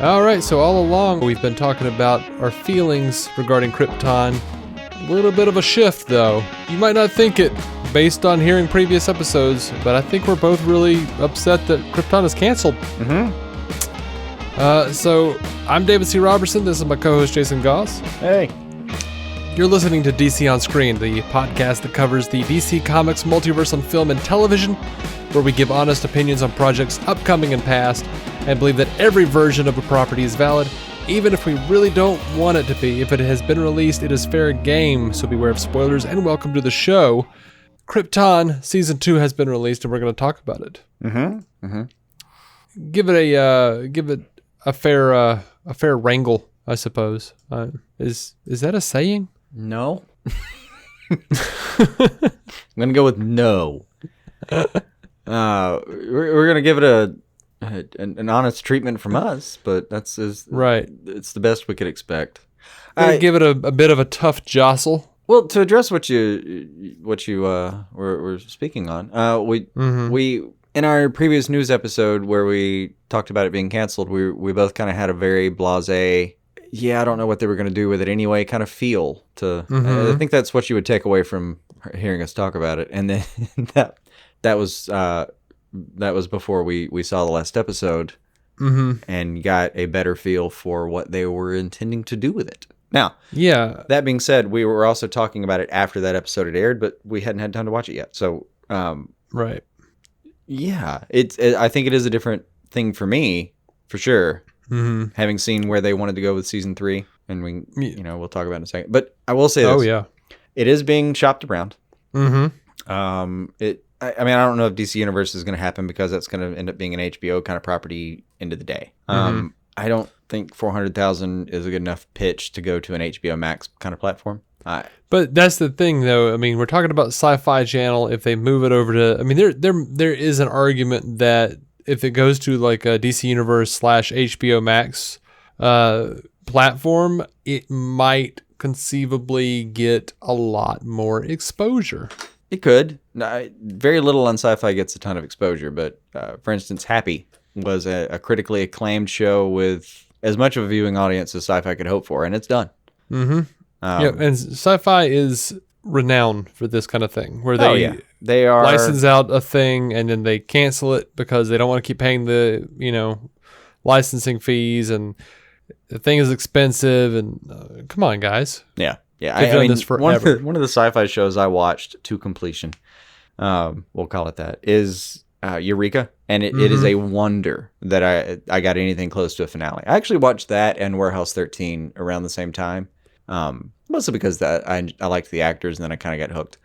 All right, so all along we've been talking about our feelings regarding Krypton. A little bit of a shift, though. You might not think it based on hearing previous episodes, but I think we're both really upset that Krypton is canceled. So I'm David C. Robertson. This is my co-host Jason Goss. Hey. You're listening to DC On Screen, the podcast that covers the DC Comics multiverse on film and television, where we give honest opinions on projects upcoming and past, and believe that every version of a property is valid, even if we really don't want it to be. If it has been released, it is fair game, so beware of spoilers, and welcome to the show. Krypton Season 2 has been released, and we're going to talk about it. Give it a fair wrangle, I suppose. Is that a saying? No. I'm going to go with no. We're going to give it an honest treatment from us, but right. It's the best we could expect. Give it a bit of a tough jostle. Well, to address what you were speaking on, we in our previous news episode where we talked about it being canceled, we both kind of had a very blasé, I don't know what they were going to do with it anyway, kind of feel to. I think that's what you would take away from hearing us talk about it, and then that was before we saw the last episode and got a better feel for what they were intending to do with it. Now, that being said, we were also talking about it after that episode had aired, but we hadn't had time to watch it yet. So, right. Yeah, I think it is a different thing for me, for sure. Having seen where they wanted to go with season 3, and we'll talk about it in a second. But I will say this. It is being shopped around. I don't know if DC Universe is going to happen because that's going to end up being an HBO kind of property end of the day. I don't think 400,000 is a good enough pitch to go to an HBO Max kind of platform. But that's the thing, though. I mean, we're talking about Syfy Channel. If they move it over to, I mean, there is an argument that if it goes to like a DC Universe / HBO Max platform, it might conceivably get a lot more exposure. It could. Very little on Syfy gets a ton of exposure, but for instance, Happy was a critically acclaimed show with as much of a viewing audience as Syfy could hope for, and it's done. And Syfy is renowned for this kind of thing, where they are license out a thing and then they cancel it because they don't want to keep paying the licensing fees, and the thing is expensive. And come on, guys. Yeah. I mean, this forever. One of the Syfy shows I watched to completion, we'll call it that, is Eureka, and it is a wonder that I got anything close to a finale. I actually watched that and Warehouse 13 around the same time, mostly because I liked the actors, and then I kind of got hooked.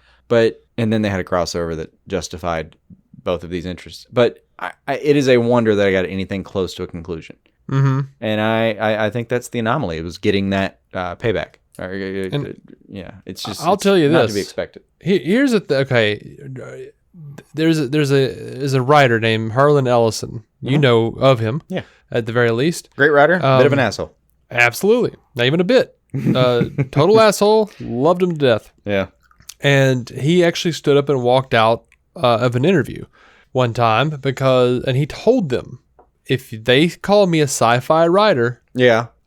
And then they had a crossover that justified both of these interests. But it is a wonder that I got anything close to a conclusion. And I think that's the anomaly. It was getting that payback. It's just. I'll tell you not this. To be expected. Here's okay. There's a writer named Harlan Ellison. You know of him, at the very least. Great writer, bit of an asshole. Absolutely, not even a bit. Total asshole. Loved him to death. Yeah. And he actually stood up and walked out of an interview one time and he told them, if they call me a sci-fi writer,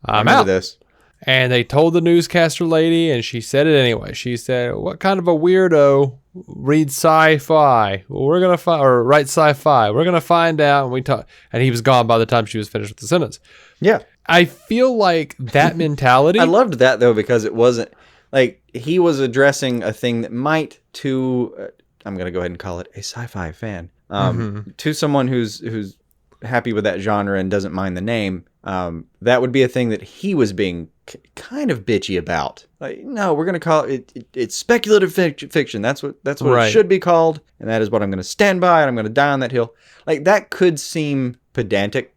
I'm out. This. And they told the newscaster lady, and she said it anyway. She said, "What kind of a weirdo reads sci-fi? Well, we're gonna write sci-fi. We're gonna find out." And we talk. And he was gone by the time she was finished with the sentence. Yeah, I feel like that mentality. I loved that though, because it wasn't like he was addressing a thing that might I'm gonna go ahead and call it a sci-fi fan. To someone who's happy with that genre and doesn't mind the name, that would be a thing that he was being kind of bitchy about. Like, no, we're going to call it's speculative fiction. That's what it should be called, and that is what I'm going to stand by, and I'm going to die on that hill. Like, that could seem pedantic,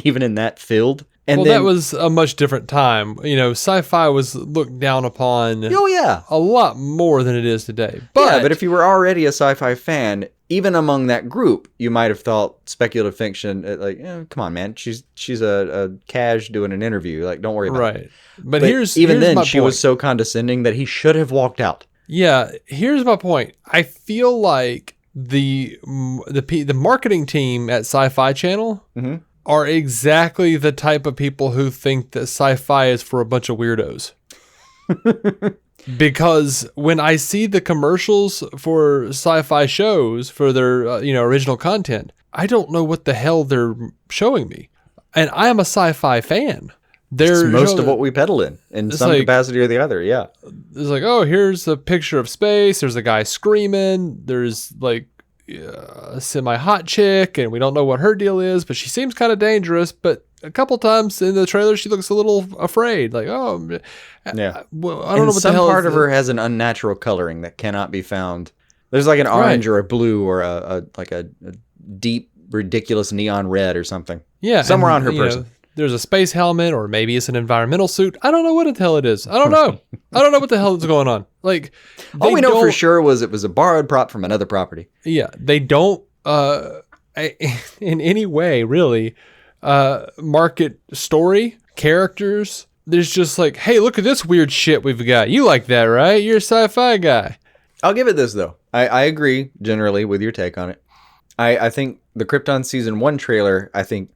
even in that field. And that was a much different time. Sci-fi was looked down upon a lot more than it is today. But if you were already a sci-fi fan, even among that group, you might have thought speculative fiction, come on, man. She's a cash doing an interview. Like, don't worry about it. But here's then, she was so condescending that he should have walked out. Yeah, here's my point. I feel like the marketing team at Syfy Channel are exactly the type of people who think that sci-fi is for a bunch of weirdos. Because when I see the commercials for sci-fi shows for their original content, I don't know what the hell they're showing me. And I am a sci-fi fan. It's most of what we peddle in some capacity or the other, yeah. It's like, oh, here's a picture of space. There's a guy screaming. There's like a semi-hot chick, and we don't know what her deal is, but she seems kind of dangerous. But a couple times in the trailer, she looks a little afraid. Like, oh, yeah. Well, I don't know what the hell. Some part of her has an unnatural coloring that cannot be found. There's like an orange or a blue or a deep, ridiculous neon red or something. Yeah, somewhere on her person. There's a space helmet, or maybe it's an environmental suit. I don't know what the hell it is. I don't know. I don't know what the hell is going on. Like, all we know for sure was it was a borrowed prop from another property. Yeah, they don't in any way really market story, characters. There's just like, hey, look at this weird shit we've got. You like that, right? You're a sci-fi guy. I'll give it this though. I agree generally with your take on it. I think the Krypton season 1 trailer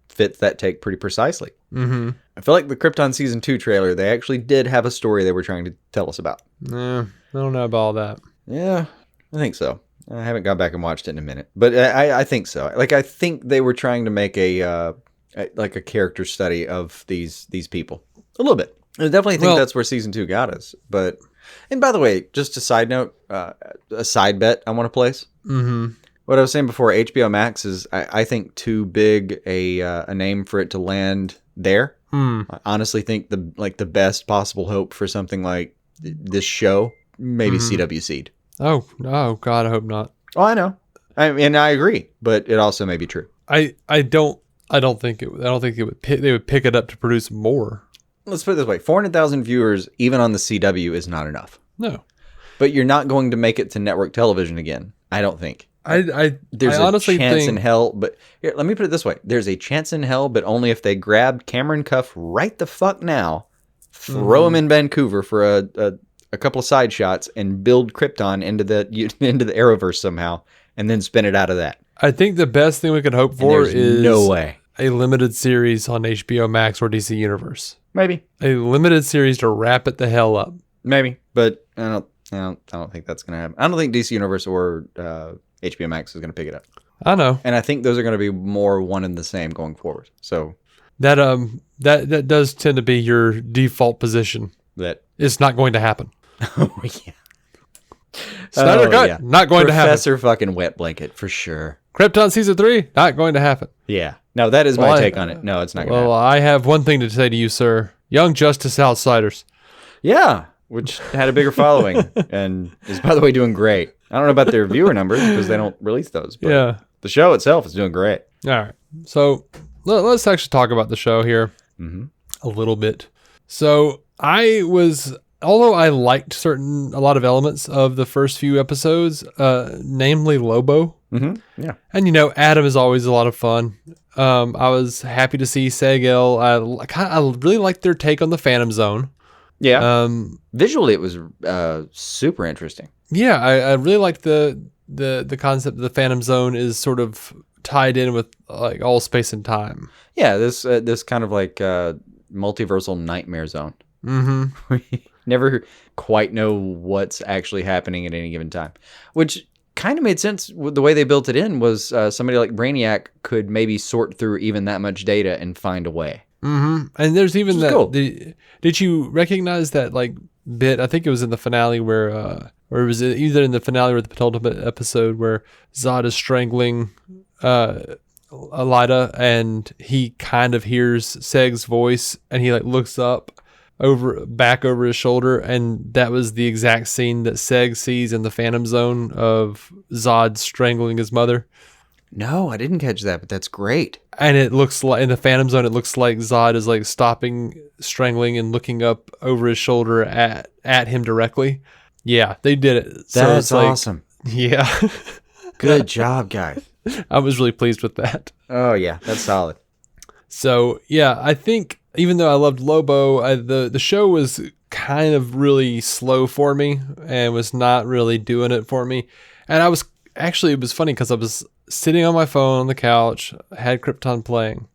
fits that take pretty precisely. Mm-hmm. I feel like the Krypton season 2 trailer, they actually did have a story they were trying to tell us about. I don't know about all that. Yeah, I think so. I haven't gone back and watched it in a minute, but I think so. Like, I think they were trying to make a character study of these people a little bit. I definitely think that's where season 2 got us. But, and by the way, just a side note, a side bet I want to place. Mm-hmm. What I was saying before, HBO Max is, I think, too big a name for it to land there. I honestly think the best possible hope for something like this show, maybe CW Seed. Oh God, I hope not. Oh, I know. And I agree, but it also may be true. I don't think they would pick it up to produce more. Let's put it this way: 400,000 viewers, even on the CW, is not enough. No, but you're not going to make it to network television again. I don't think. There's honestly a chance in hell, but here, let me put it this way. There's a chance in hell, but only if they grabbed Cameron Cuff right the fuck now, throw him in Vancouver for a couple of side shots, and build Krypton into the Arrowverse somehow, and then spin it out of that. I think the best thing we could hope for is no way a limited series on HBO Max or DC Universe. Maybe a limited series to wrap it the hell up. Maybe, but I don't think that's gonna happen. I don't think DC Universe or HBO Max is going to pick it up. I know. And I think those are going to be more one and the same going forward. So that does tend to be your default position. That it's not going to happen. Oh, yeah. Snyder Cut, not going to happen. Professor fucking Wet Blanket, for sure. Krypton Season 3, not going to happen. Yeah. No, that is my take on it. No, it's not going to happen. Well, I have one thing to say to you, sir. Young Justice Outsiders. Yeah, which had a bigger following and is, by the way, doing great. I don't know about their viewer numbers because they don't release those. But yeah. The show itself is doing great. All right. So let's actually talk about the show here a little bit. So although I liked a lot of elements of the first few episodes, namely Lobo. Mm-hmm. Yeah. And, Adam is always a lot of fun. I was happy to see Segel. I really liked their take on the Phantom Zone. Yeah. Visually, it was super interesting. Yeah, I really like the concept that the Phantom Zone is sort of tied in with like all space and time. Yeah, this kind of like multiversal nightmare zone. Mm-hmm. We never quite know what's actually happening at any given time, which kind of made sense. The way they built it in was somebody like Brainiac could maybe sort through even that much data and find a way. Mm-hmm. And there's even that. Cool. Did you recognize that like bit? I think it was in the finale where or was it either in the finale or the penultimate episode where Zod is strangling Elida, and he kind of hears Seg's voice, and he like looks back over his shoulder, and that was the exact scene that Seg sees in the Phantom Zone of Zod strangling his mother. No, I didn't catch that, but that's great. And it looks like in the Phantom Zone, it looks like Zod is like stopping strangling and looking up over his shoulder at him directly. Yeah, they did it. That's awesome. Yeah. Good job, guys. I was really pleased with that. Oh, yeah. That's solid. So, yeah, I think even though I loved Lobo, the show was kind of really slow for me and was not really doing it for me. And it was funny because I was sitting on my phone on the couch, had Krypton playing.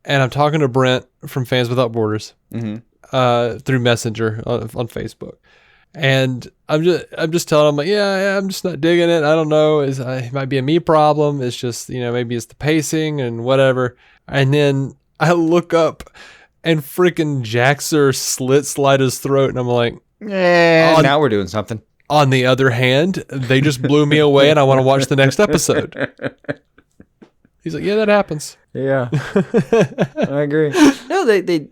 and I'm talking to Brent from Fans Without Borders through Messenger on Facebook. And I'm just telling him, like, yeah, I'm just not digging it. I don't know. It might be a me problem. It's just, maybe it's the pacing and whatever. And then I look up and freaking Jaxer slits Lyta's throat. And I'm like, now we're doing something. On the other hand, they just blew me away and I want to watch the next episode. He's like, yeah, that happens. Yeah, I agree. No, they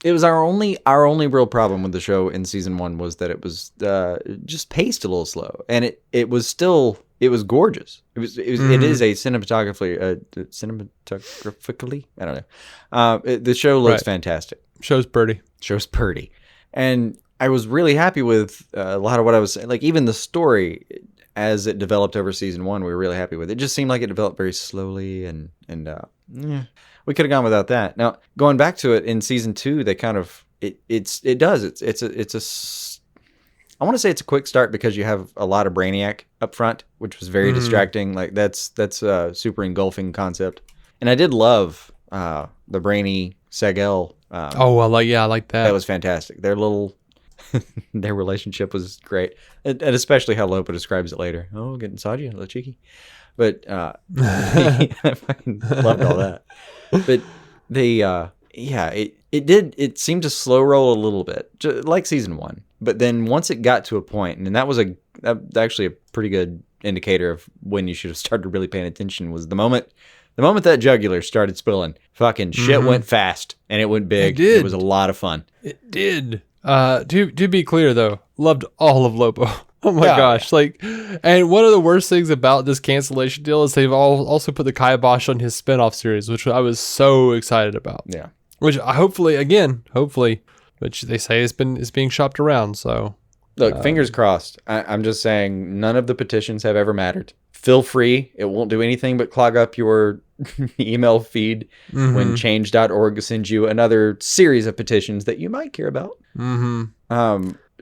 it was our only real problem with the show in season 1 was that it was just paced a little slow, and it was gorgeous. It is a cinematographically I don't know. The show looks fantastic. Show's pretty, and I was really happy with a lot of what I was saying. Like even the story as it developed over season 1, we were really happy with it. It just seemed like it developed very slowly, and we could have gone without that. Now, going back to it in season 2, they kind of I want to say it's a quick start because you have a lot of Brainiac up front, which was very distracting. Like that's a super engulfing concept, and I did love the Brainy Sagel. I like that. That was fantastic. Their relationship was great, and especially how Lopa describes it later. Oh, getting inside you, a little cheeky, but I fucking loved all that. But it seemed to slow roll a little bit, just like season 1. But then once it got to a point, and that was actually a pretty good indicator of when you should have started really paying attention, was the moment that jugular started spilling. Fucking shit went fast, and it went big. It did. It was a lot of fun. It did. To be clear though, loved all of Lobo. Oh my gosh. Like, and one of the worst things about this cancellation deal is they've also put the kibosh on his spinoff series, which I was so excited about. Yeah. Which hopefully, which they say is being shopped around. So look, fingers crossed. I'm just saying none of the petitions have ever mattered. Feel free. It won't do anything but clog up your email feed when change.org sends you another series of petitions that you might care about.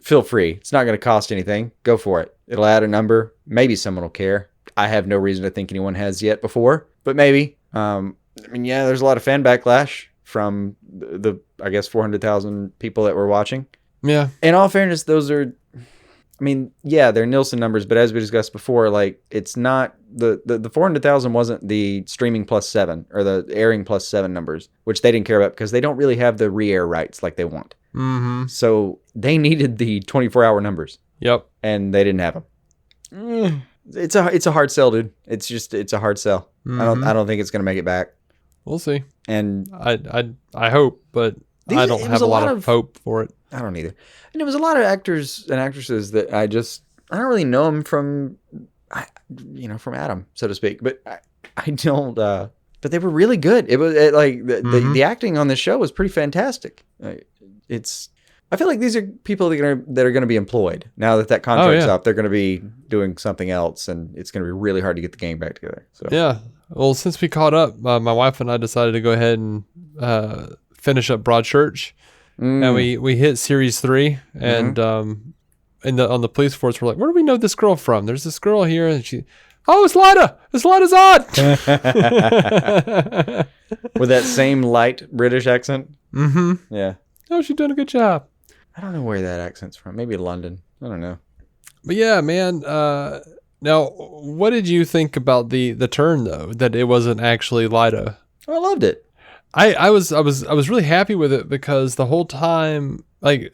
Feel free. It's not going to cost anything. Go for it. It'll add a number. Maybe someone will care. I have no reason to think anyone has yet before, but maybe. There's a lot of fan backlash from the I guess 400,000 people that were watching. Yeah. In all fairness, those are, they're Nielsen numbers, but as we discussed before, like it's not the 400,000 wasn't the streaming +7 or the airing +7 numbers, which they didn't care about because they don't really have the re-air rights like they want. So they needed the 24-hour numbers. Yep. And they didn't have them. It's a hard sell, dude. It's a hard sell. I don't think it's gonna make it back. We'll see. And I hope, but I don't have a lot of hope for it. I don't either. And it was a lot of actors and actresses that I don't really know them from Adam, so to speak. But I don't. But they were really good. It was the acting on this show was pretty fantastic. I feel like these are people that are going to be employed now that contract's up. They're going to be doing something else, and it's going to be really hard to get the gang back together. So yeah. Well, since we caught up, my wife and I decided to go ahead and finish up Broadchurch, and we hit series 3, and on the police force, we're like, where do we know this girl from? There's this girl here, and it's Lyta. It's Lyta's aunt. With that same light British accent. Yeah. Oh, she's doing a good job. I don't know where that accent's from. Maybe London. I don't know. But yeah, man. Now, what did you think about the turn though? That it wasn't actually Lyta. Oh, I loved it. I was really happy with it because the whole time, like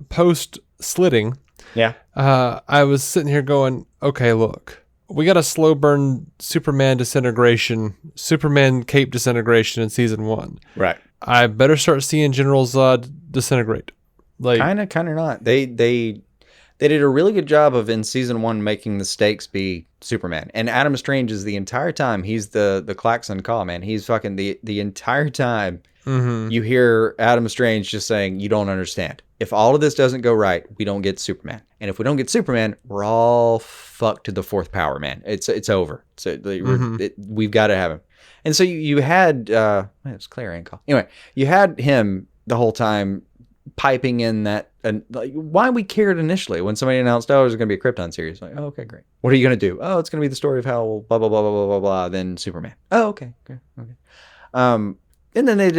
post slitting, I was sitting here going, okay, look, we got a slow burn Superman cape disintegration in season 1. Right. I better start seeing General Zod disintegrate. Like kind of not. They did a really good job of in season 1 making the stakes be Superman. And Adam Strange is the entire time he's the klaxon call, man. He's fucking the entire time. You hear Adam Strange just saying, "You don't understand. If all of this doesn't go right, we don't get Superman. And if we don't get Superman, we're all fucked to the 4th power, man. It's over. So we've got to have him." And so you had it was Clarion call. Anyway, you had him the whole time piping in that, and like why we cared initially when somebody announced, "Oh, there's going to be a Krypton series." Like, "Oh, okay, great. What are you going to do?" "Oh, it's going to be the story of how blah blah blah blah blah blah blah." Then Superman. "Oh, okay. And then they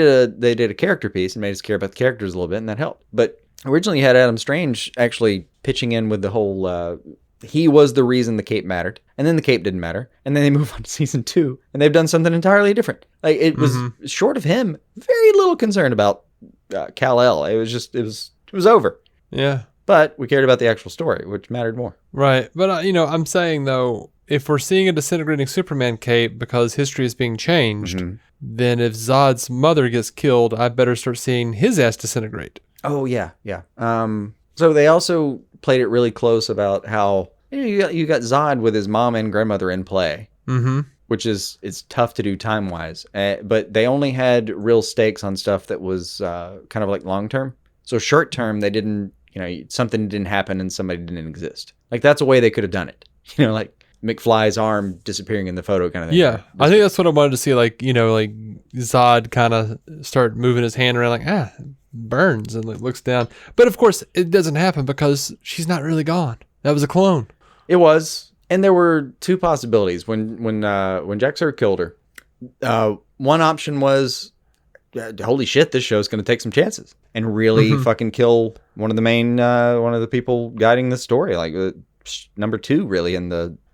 did a character piece and made us care about the characters a little bit, and that helped. But originally you had Adam Strange actually pitching in with the whole he was the reason the cape mattered, and then the cape didn't matter, and then they move on to season 2, and they've done something entirely different. Like, it was short of him, very little concern about Kal-El. It was over. Yeah. But we cared about the actual story, which mattered more. Right. But, I'm saying, though, if we're seeing a disintegrating Superman cape because history is being changed, then if Zod's mother gets killed, I better start seeing his ass disintegrate. Oh, yeah. So they also played it really close about how you got Zod with his mom and grandmother in play, which it's tough to do time-wise. But they only had real stakes on stuff that was kind of like long-term. So short-term, they didn't, something didn't happen and somebody didn't exist. Like, that's a way they could have done it. Like McFly's arm disappearing in the photo kind of thing. Yeah, I think that's what I wanted to see. Like, like Zod kind of start moving his hand around, like, burns, and like looks down. But of course, it doesn't happen because she's not really gone. That was a clone. It was, and there were two possibilities when Jack Sir killed her. One option was, holy shit, this show's going to take some chances and really fucking kill one of the people guiding the story, like number 2, really,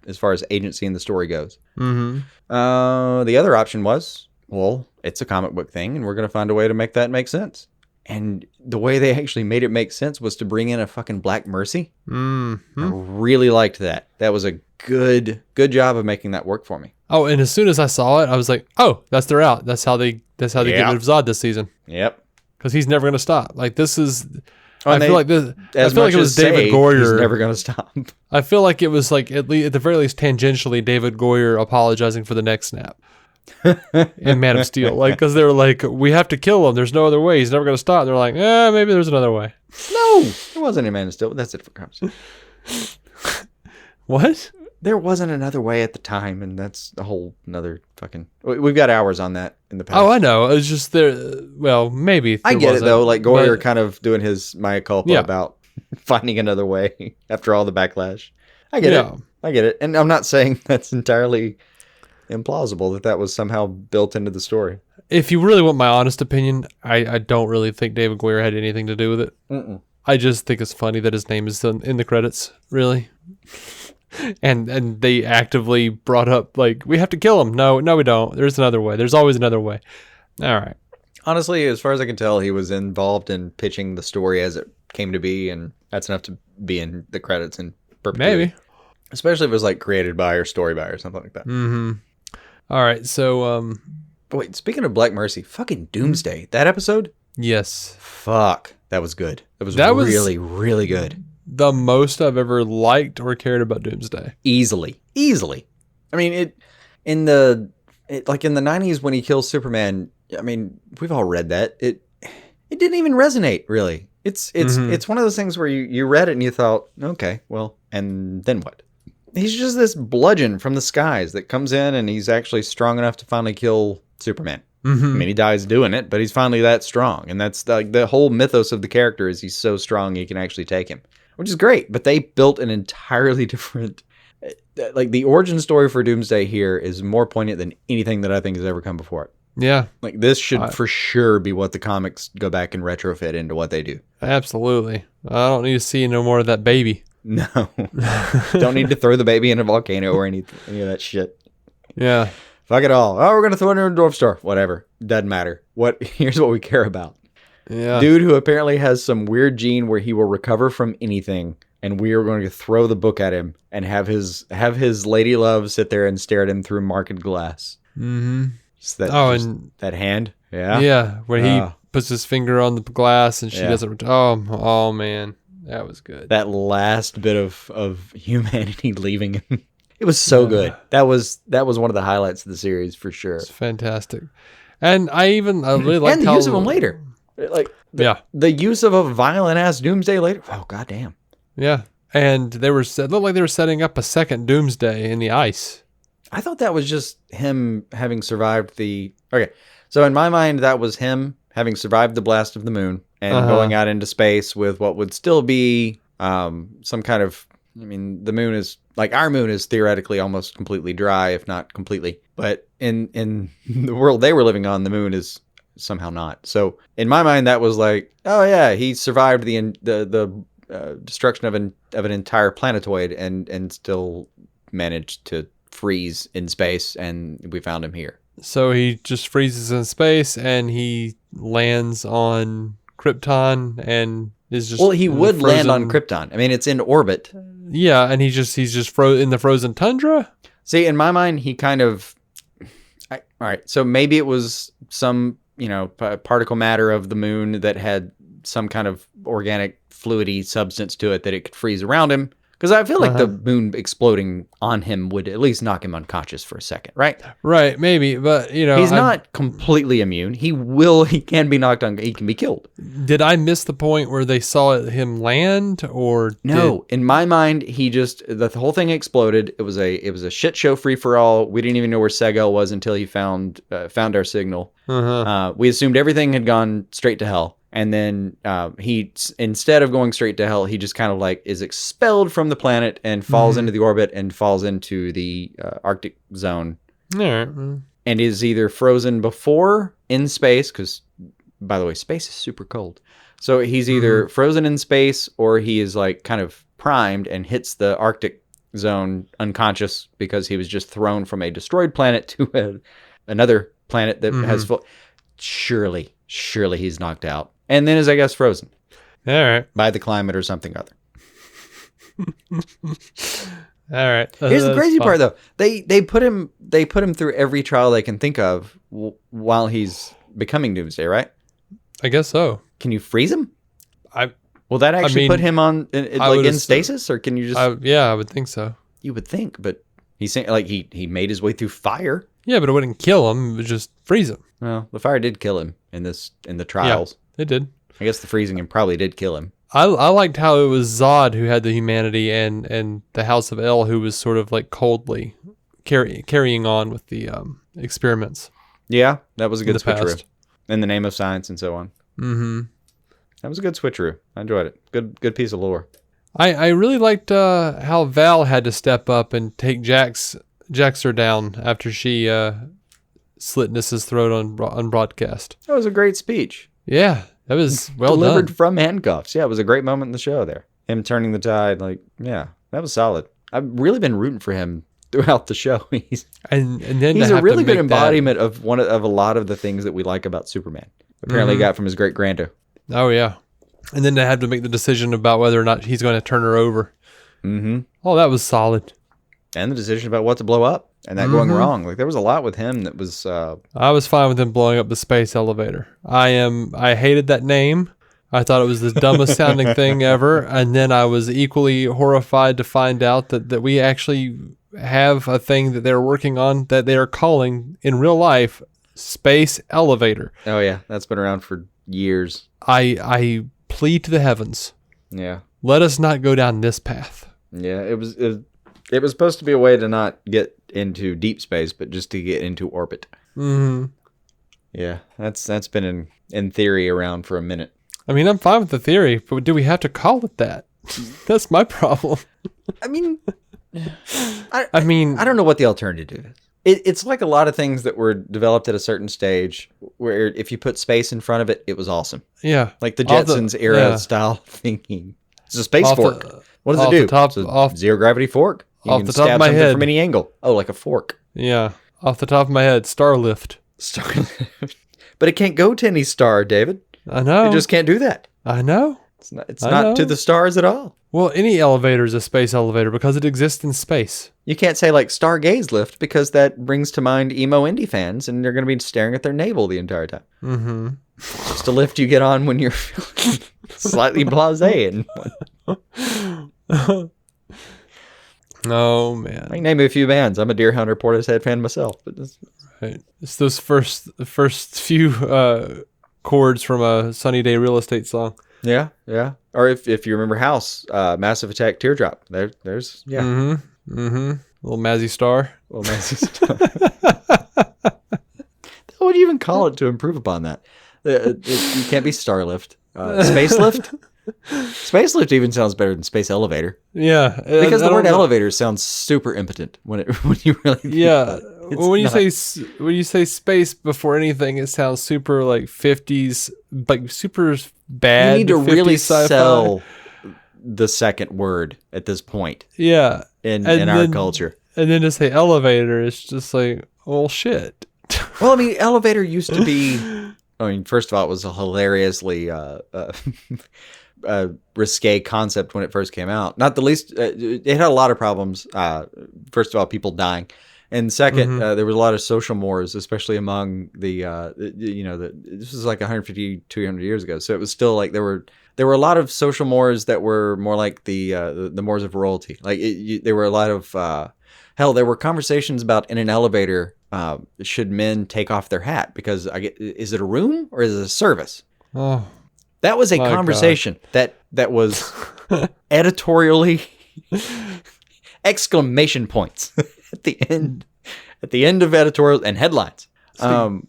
as far as agency in the story goes. The other option was, well, it's a comic book thing, and we're going to find a way to make that make sense. And the way they actually made it make sense was to bring in a fucking Black Mercy. I really liked that. That was a good job of making that work for me. Oh, and as soon as I saw it, I was like, oh, that's their out. That's how they get rid of Zod this season. Yep. Because he's never going to stop. Like, this is... I feel like it was David Goyer. He's never going to stop. I feel like it was like, at the very least, tangentially, David Goyer apologizing for the neck snap in Man of Steel. Like, because they were like, we have to kill him. There's no other way. He's never going to stop. And they're like, maybe there's another way. No, there wasn't a Man of Steel. That's it for conversation. What? There wasn't another way at the time, and that's a whole another fucking... We've got hours on that in the past. Oh, I know. It's just there... Well, maybe. I get it, though. Like, Goyer kind of doing his mea culpa about finding another way after all the backlash. I get it. I get it. And I'm not saying that's entirely implausible that was somehow built into the story. If you really want my honest opinion, I don't really think David Goyer had anything to do with it. I just think it's funny that his name is in the credits, really. And they actively brought up, like, we have to kill him. No, we don't. There's another way. There's always another way. All right. Honestly, as far as I can tell, he was involved in pitching the story as it came to be, and that's enough to be in the credits in perpetuity. Maybe. Especially if it was, like, created by or story by or something like that. All right, so... Wait, speaking of Black Mercy, fucking Doomsday. That episode? Yes. Fuck. That was good. That was really, really good. The most I've ever liked or cared about Doomsday. Easily. I mean, in the 90s when he kills Superman, I mean, we've all read that. It didn't even resonate, really. It's one of those things where you read it and you thought, okay, well, and then what? He's just this bludgeon from the skies that comes in, and he's actually strong enough to finally kill Superman. I mean, he dies doing it, but he's finally that strong. And that's the whole mythos of the character is he's so strong he can actually take him. Which is great, but they built an entirely different... Like, the origin story for Doomsday here is more poignant than anything that I think has ever come before it. Yeah. Like, this should for sure be what the comics go back and retrofit into what they do. Absolutely. I don't need to see no more of that baby. No. Don't need to throw the baby in a volcano or any of that shit. Yeah. Fuck it all. Oh, we're going to throw it in a dwarf star. Whatever. Doesn't matter. Here's what we care about. Yeah. Dude who apparently has some weird gene where he will recover from anything, and we are going to throw the book at him and have his lady love sit there and stare at him through marked glass. And that hand. Yeah. Yeah, where he puts his finger on the glass and she doesn't. Oh man, that was good. That last bit of humanity leaving him. It was so good. That was one of the highlights of the series for sure. It's fantastic. And I really liked and the use of him later. Like the use of a violent ass Doomsday later. Oh goddamn. Yeah, and it looked like they were setting up a second Doomsday in the ice. I thought that was just him having survived the. Okay, so in my mind, that was him having survived the blast of the moon and going out into space with what would still be some kind of. I mean, the moon is like our moon is theoretically almost completely dry, if not completely. But in the world they were living on, the moon is somehow not. So in my mind, that was like, oh yeah, he survived the destruction of an entire planetoid and still managed to freeze in space, and we found him here. So he just freezes in space and he lands on Krypton and is just... Well, he would land on Krypton. I mean, it's in orbit. Yeah, and he's just in the frozen tundra? See, in my mind, he kind of... all right, so maybe it was some, particle matter of the moon that had some kind of organic fluidy substance to it that it could freeze around him. Because I feel like the moon exploding on him would at least knock him unconscious for a second, right? Right, maybe, but he's not completely immune. He can be knocked on. He can be killed. Did I miss the point where they saw him land, or no? In my mind, the whole thing exploded. It was a shit show, free for all. We didn't even know where Segel was until he found our signal. We assumed everything had gone straight to hell. And then he, instead of going straight to hell, he just kind of like is expelled from the planet and falls into the orbit and falls into the Arctic zone. All right. And is either frozen before in space, because, by the way, space is super cold. So he's either frozen in space or he is like kind of primed and hits the Arctic zone unconscious because he was just thrown from a destroyed planet to another planet that has full... Surely he's knocked out. And then is, I guess, frozen. All right. By the climate or something other. All right. Here's the crazy part, though. They put him through every trial they can think of while he's becoming Doomsday, right? I guess so. Can you freeze him? Will that actually put him on in stasis, or can you just? Yeah, I would think so. You would think, but he's saying like he made his way through fire. Yeah, but it wouldn't kill him. It would just freeze him. Well, the fire did kill him in the trials. Yeah, it did. I guess the freezing him probably did kill him. I liked how it was Zod who had the humanity and the House of El who was sort of like coldly carrying on with the experiments. Yeah, that was a good switcheroo. In the name of science and so on. Mm-hmm. That was a good switcheroo. I enjoyed it. Good piece of lore. I really liked how Val had to step up and take Jaxer down after she slit Nyssa's throat on broadcast. That was a great speech. Yeah, that was well delivered done. from handcuffs. Yeah, it was a great moment in the show there. Him turning the tide, that was solid. I've really been rooting for him throughout the show. He's a really good embodiment of a lot of the things that we like about Superman. Apparently got from his great grando. Oh yeah, and then to have to make the decision about whether or not he's going to turn her over. Mm-hmm. Oh, that was solid. And the decision about what to blow up and that going wrong. Like there was a lot with him that was. I was fine with him blowing up the space elevator. I hated that name. I thought it was the dumbest sounding thing ever. And then I was equally horrified to find out that we actually have a thing that they're working on that they are calling in real life space elevator. Oh yeah, that's been around for years. I plead to the heavens. Yeah. Let us not go down this path. Yeah, it was supposed to be a way to not get into deep space, but just to get into orbit. Mm-hmm. Yeah, that's been in theory around for a minute. I mean, I'm fine with the theory, but do we have to call it that? That's my problem. I mean, I don't know what the alternative is. It's like a lot of things that were developed at a certain stage where if you put space in front of it, it was awesome. Yeah. Like the Jetsons era style thinking. It's a space fork. What does it do? It's a zero gravity fork. You off can the top stab of my something head. from any angle. Oh, like a fork. Yeah. Off the top of my head, Starlift. Starlift. But it can't go to any star, David. I know. It just can't do that. I know. It's not to the stars at all. Well, any elevator is a space elevator because it exists in space. You can't say like Stargaze lift because that brings to mind emo indie fans and they're going to be staring at their navel the entire time. Mm-hmm. It's just a lift you get on when you're slightly blasé. Oh, man. I can name a few bands. I'm a Deer Hunter Portishead fan myself. But it's those first few chords from a Sunny Day Real Estate song. Yeah. Or if you remember House, Massive Attack Teardrop. There's yeah. Mm-hmm. Mm-hmm. Little Mazzy Star. What do you even call it to improve upon that? You can't be Starlift. Space Lift? Space Lift even sounds better than Space Elevator. Yeah. Because the word elevator sounds super impotent when you really... Yeah. Well, when you say space before anything, it sounds super like 50s, like super bad. You need to 50s really sci-fi. sell the second word at this point. Yeah, in our culture. And then to say elevator, it's just like, well, shit. Well, I mean, elevator used to be. I mean, first of all, it was a hilariously risque concept when it first came out. Not the least, it had a lot of problems. First of all, people dying, and second, there was a lot of social mores, especially among this was like 150, 200 years ago. So it was still like there were a lot of social mores that were more like the mores of royalty. Like there were a lot of hell. There were conversations about in an elevator. Should men take off their hat because is it a room or is it a service? Oh. That was a conversation that was editorially exclamation points at the end of editorials and headlines.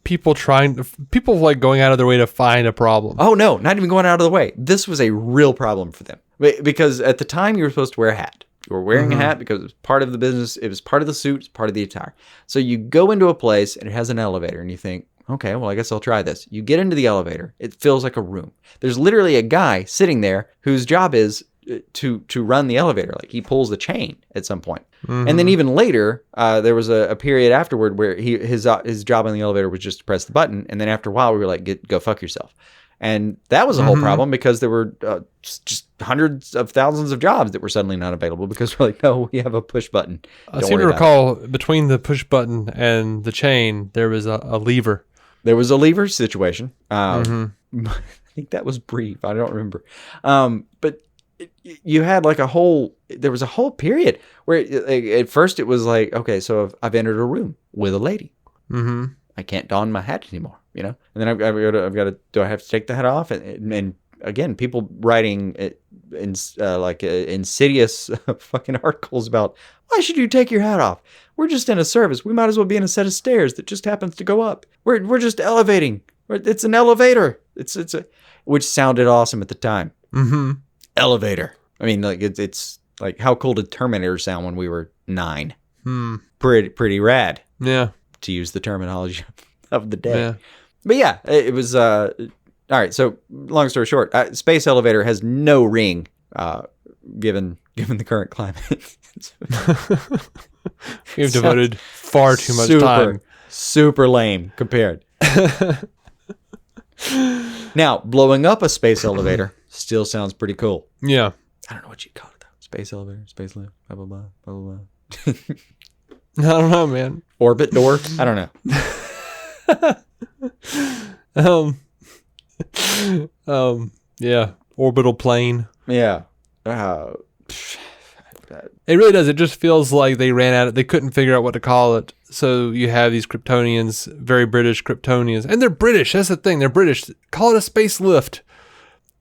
People like going out of their way to find a problem. Oh no, not even going out of the way. This was a real problem for them because at the time you were supposed to wear a hat. You were wearing a hat because it was part of the business. It was part of the suit. It's part of the attire. So you go into a place and it has an elevator and you think, okay, well, I guess I'll try this. You get into the elevator. It feels like a room. There's literally a guy sitting there whose job is to run the elevator. Like he pulls the chain at some point. And then even later, there was a period afterward where his job on the elevator was just to press the button. And then after a while, we were like, go fuck yourself. And that was a whole problem because there were just hundreds of thousands of jobs that were suddenly not available because we're like, no, we have a push button. I seem to recall between the push button and the chain, there was a lever. There was a lever situation. I think that was brief. I don't remember. But you had like there was a whole period where at first it was like, okay, so I've entered a room with a lady. I can't don my hat anymore, and then I've got to, do I have to take the hat off? And again, people writing insidious fucking articles about why should you take your hat off? We're just in a service. We might as well be in a set of stairs that just happens to go up. We're just elevating. It's an elevator. Which sounded awesome at the time. Elevator. I mean, like it's like how cool did Terminator sound when we were 9? Pretty rad. Yeah. To use the terminology of the day. Yeah. But yeah, it was all right. So long story short, space elevator has no ring, given the current climate. We've devoted far too much time. Super lame compared. Now, blowing up a space elevator still sounds pretty cool. Yeah. I don't know what you call it though. Space elevator, space lift, blah blah blah blah blah. I don't know, man. Orbit door? I don't know. Yeah. Orbital plane. Yeah. It really does. It just feels like they ran out. They couldn't figure out what to call it. So you have these Kryptonians, very British Kryptonians, and they're British. That's the thing. They're British. Call it a space lift.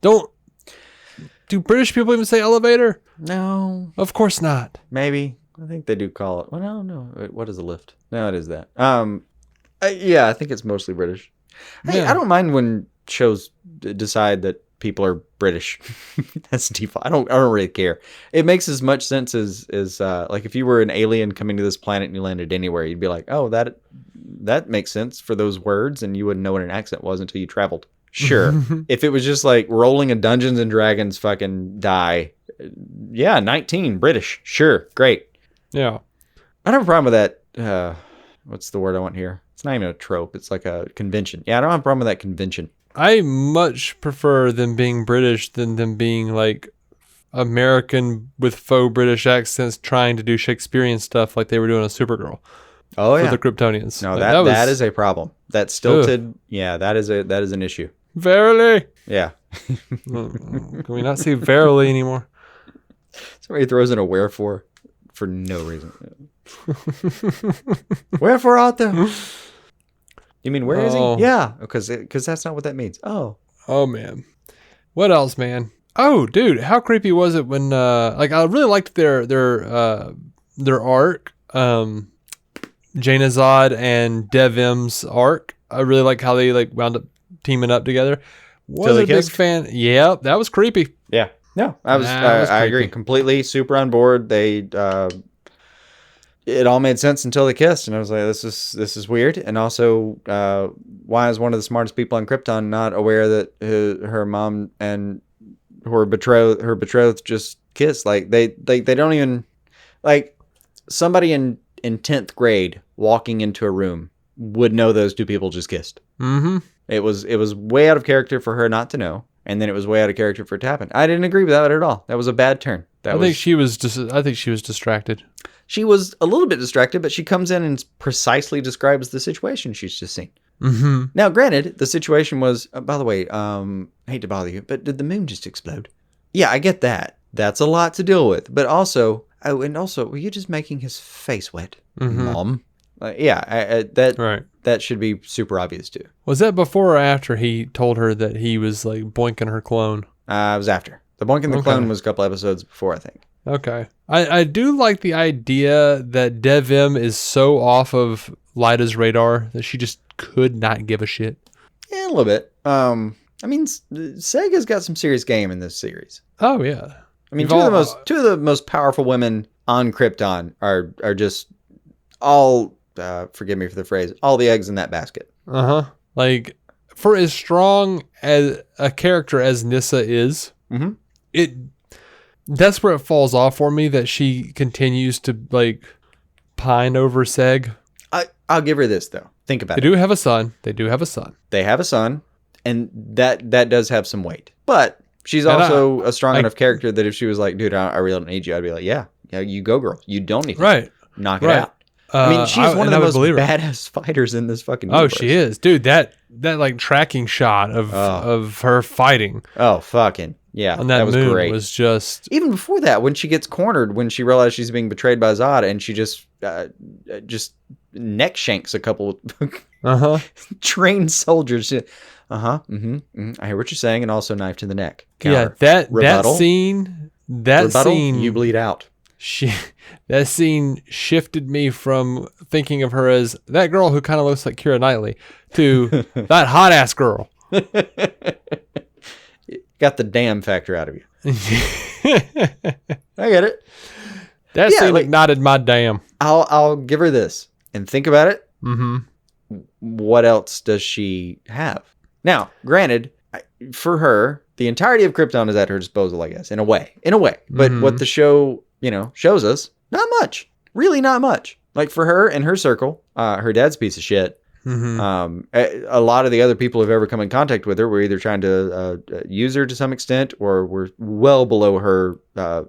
Do British people even say elevator? No. Of course not. Maybe. I think they do call it. Well, no. What is a lift? No, it is that. Yeah, I think it's mostly British. Hey, I don't mind when shows decide that people are British. That's default. I don't really care. It makes as much sense as like if you were an alien coming to this planet and you landed anywhere, you'd be like, oh, that makes sense for those words, and you wouldn't know what an accent was until you traveled. Sure. If it was just like rolling a Dungeons and Dragons fucking die, yeah, 19 British. Sure, great. Yeah. I don't have a problem with that. What's the word I want here? It's not even a trope. It's like a convention. Yeah, I don't have a problem with that convention. I much prefer them being British than them being like American with faux British accents trying to do Shakespearean stuff like they were doing on Supergirl. Oh yeah. For the Kryptonians. No, that is a problem. That stilted. Ugh. Yeah, that is an issue. Verily. Yeah. Can we not say verily anymore? Somebody throws in a wherefore for no reason. Wherefore art thou? You mean where is he? Yeah, because that's not what that means. Oh man, what else, man? Oh, dude, how creepy was it when like I really liked their arc, Janazad and Devim's arc. I really like how they like wound up teaming up together. Was a big fan. Yeah, that was creepy. Yeah, no, I agree completely. Super on board. They it all made sense until they kissed, and I was like, this is weird. And also, why is one of the smartest people on Krypton not aware that her mom and her betrothed just kissed? Like they don't even, like, somebody in 10th grade walking into a room would know those two people just kissed. Mm-hmm. It was way out of character for her not to know, and then it was way out of character for it to happen. I didn't agree with that at all. That was a bad turn. I think she was distracted. She was a little bit distracted, but she comes in and precisely describes the situation she's just seen. Mm-hmm. Now, granted, the situation was, by the way, I hate to bother you, but did the moon just explode? Yeah, I get that. That's a lot to deal with. But also, were you just making his face wet, Mom? That should be super obvious too. Was that before or after he told her that he was like boinking her clone? It was after. The boinking the clone was a couple episodes before, I think. Okay. I do like the idea that Dev-Em is so off of Lyda's radar that she just could not give a shit. Yeah, a little bit. I mean, Sega's got some serious game in this series. Oh, yeah. I mean, two of the most powerful women on Krypton are just all, forgive me for the phrase, all the eggs in that basket. Uh-huh. Like, for as strong as a character as Nyssa is, that's where it falls off for me, that she continues to, like, pine over Seg. I'll give her this, though. Think about it. They do have a son. They have a son, and that does have some weight. But she's also a strong enough character that if she was like, dude, I really don't need you, I'd be like, yeah, you go, girl. You don't need to knock it out. I mean, she's one of the most badass fighters in this fucking universe. Oh, she is. Dude, that like tracking shot of her fighting. Oh, fucking. Yeah, on that was moon great. Was just... Even before that, when she gets cornered, when she realizes she's being betrayed by Zod, and she just neck shanks a couple trained soldiers. I hear what you're saying, and also knife to the neck. Counter. Yeah, that scene... You bleed out. That scene shifted me from thinking of her as that girl who kind of looks like Keira Knightley to that hot ass girl. Got the damn factor out of you. I get it. That scene ignited my damn. I'll give her this and think about it. Mm-hmm. What else does she have? Now, granted, for her, the entirety of Krypton is at her disposal, I guess, in a way. But what the show, shows us, not much. Really not much. Like for her and her circle, her dad's a piece of shit. Mm-hmm. A lot of the other people who've ever come in contact with her were either trying to use her to some extent or were well below her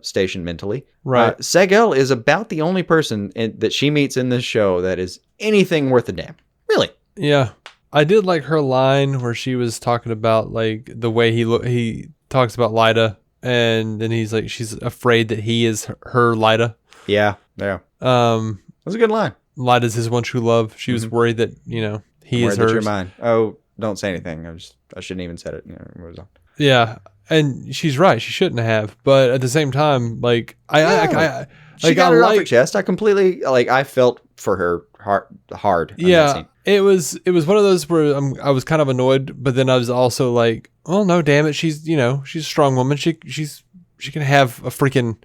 station mentally. Right. Seg-El is about the only person that she meets in this show that is anything worth a damn. Really. Yeah. I did like her line where she was talking about like the way he talks about Lyda, and then he's like, she's afraid that he is her Lyda. Yeah. That was a good line. Lyda's his one true love. She was worried that, he is hers. You're mine. Oh, don't say anything. I shouldn't even said it. Yeah. And she's right. She shouldn't have. But at the same time, like, she got it off her chest. I completely, I felt for her hard. Yeah. It was one of those where I was kind of annoyed, but then I was also like, oh no, damn it. She's a strong woman. She can have a freaking,